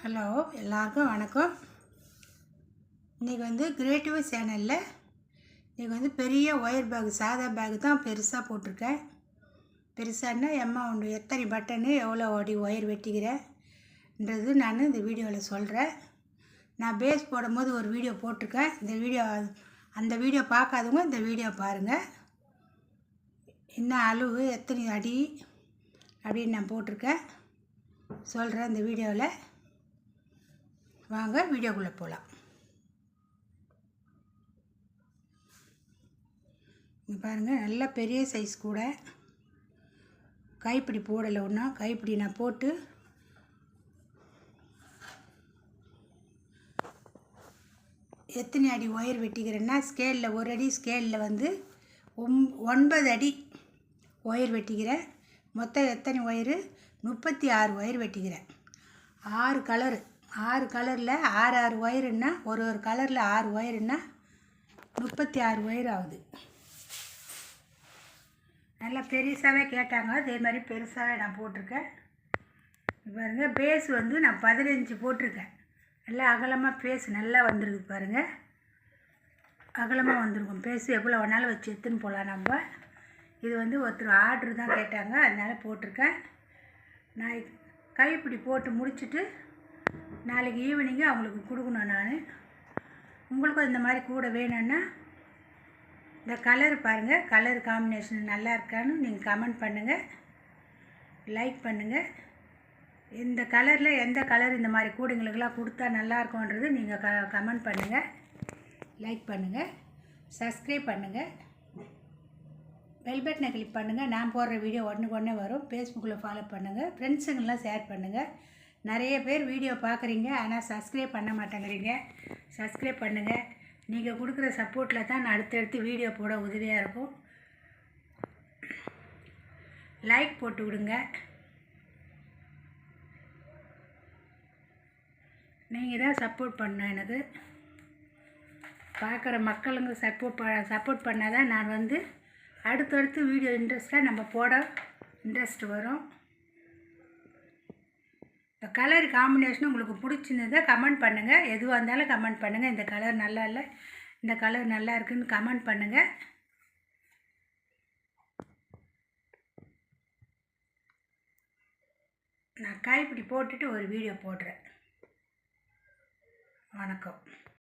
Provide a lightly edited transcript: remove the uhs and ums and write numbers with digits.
Hello, எல்லாருக்கும் வணக்கம். இன்றைக்கி கிரியேட்டிவ் சேனலில் இன்றைக்கி பெரிய ஒயர் பேக், சாதா பேக் தான் பெருசாக போட்டிருக்கேன். பெருசானா எம்மா எத்தனை பட்டனு, எவ்வளோ அடி ஒயர் வெட்டிக்கிறேன்றது நான் இந்த வீடியோவில் சொல்கிறேன். நான் பேஸ் போடும்போது ஒரு வீடியோ போட்டிருக்கேன். அந்த வீடியோ பார்க்காதவங்க இந்த வீடியோ பாருங்கள். என்ன அளவு, எத்தனை அடி அப்படின்னு நான் போட்டிருக்கேன், சொல்கிறேன் இந்த வீடியோவில். வாங்க வீடியோக்குள்ளே போகலாம். இங்கே பாருங்கள், நல்ல பெரிய சைஸ் கூட. கைப்பிடி போடலை ஒன்றும், கைப்பிடி நான் போட்டு எத்தனை அடி ஒயர் வெட்டிக்கிறேன்னா, ஸ்கேலில் ஒரு அடி ஸ்கேலில் 9 அடி ஒயர் வெட்டிக்கிறேன். மொத்தம் எத்தனை ஒயரு? 36 ஒயர் வெட்டிக்கிறேன். 6 கலரில் 6 ஒயருன்னா, ஒரு கலரில் 6 ஒயருன்னா 36 ஒயர் ஆகுது. நல்லா பெருசாகவே கேட்டாங்க, அதே மாதிரி பெருசாகவே நான் போட்டிருக்கேன். பாருங்கள், பேஸ் நான் 15 போட்டிருக்கேன். நல்லா அகலமாக பேஸ் நல்லா வந்துருக்கு பாருங்கள். அகலமாக வந்துருக்கும் பேஸ். எவ்வளோ வேணாலும் வச்சு எடுத்துன்னு போகலாம் நம்ம. இது ஒருத்தர் ஆர்டர் தான் கேட்டாங்க, அதனால் போட்டிருக்கேன். நான் கைப்பிடி போட்டு முடிச்சுட்டு நாளைக்கு ஈவினிங்கு அவங்களுக்கு கொடுக்கணும். நான் உங்களுக்கும் இந்த மாதிரி கூட வேணும்னா இந்த கலர் பாருங்கள், கலர் காம்பினேஷன் நல்லா இருக்கான்னு நீங்கள் கமெண்ட் பண்ணுங்கள், லைக் பண்ணுங்கள். இந்த கலரில் எந்த கலர் இந்த மாதிரி கூடைங்களுக்கெல்லாம் கொடுத்தா நல்லாயிருக்கும்ன்றது நீங்கள் கமெண்ட் பண்ணுங்கள், லைக் பண்ணுங்கள், சப்ஸ்கிரைப் பண்ணுங்கள், பெல் பட்டனை கிளிக் பண்ணுங்கள். நான் போடுற வீடியோ உடனே வரும். ஃபேஸ்புக்கில் ஃபாலோ பண்ணுங்கள், ஃப்ரெண்ட்ஸுங்கெல்லாம் ஷேர் பண்ணுங்கள். நிறைய பேர் வீடியோ பார்க்குறீங்க, ஆனால் சப்ஸ்கிரைப் பண்ண மாட்டேங்கிறீங்க. சப்ஸ்கிரைப் பண்ணுங்கள். நீங்கள் கொடுக்குற சப்போர்ட்டில் தான் நான் அடுத்தடுத்து வீடியோ போட உதவியாக இருக்கும். லைக் போட்டு விடுங்க. நீங்கள் தான் சப்போர்ட் பண்ணணும். எனக்கு பார்க்குற மக்களுங்க சப்போர்ட் பண்ணால் தான் நான் அடுத்தடுத்து வீடியோ இன்ட்ரெஸ்ட்டாக நம்ம போட இன்ட்ரெஸ்ட் வரும். இந்த கலர் காம்பினேஷன் உங்களுக்கு பிடிச்சிருந்ததா கமெண்ட் பண்ணுங்கள். எதுவாக இருந்தாலும் கமெண்ட் பண்ணுங்கள். இந்த கலர் நல்லா இல்லை, இந்த கலர் நல்லா இருக்குன்னு கமெண்ட் பண்ணுங்கள். நான் கைப்பிடி போட்டுட்டு ஒரு வீடியோ போடுறேன். வணக்கம்.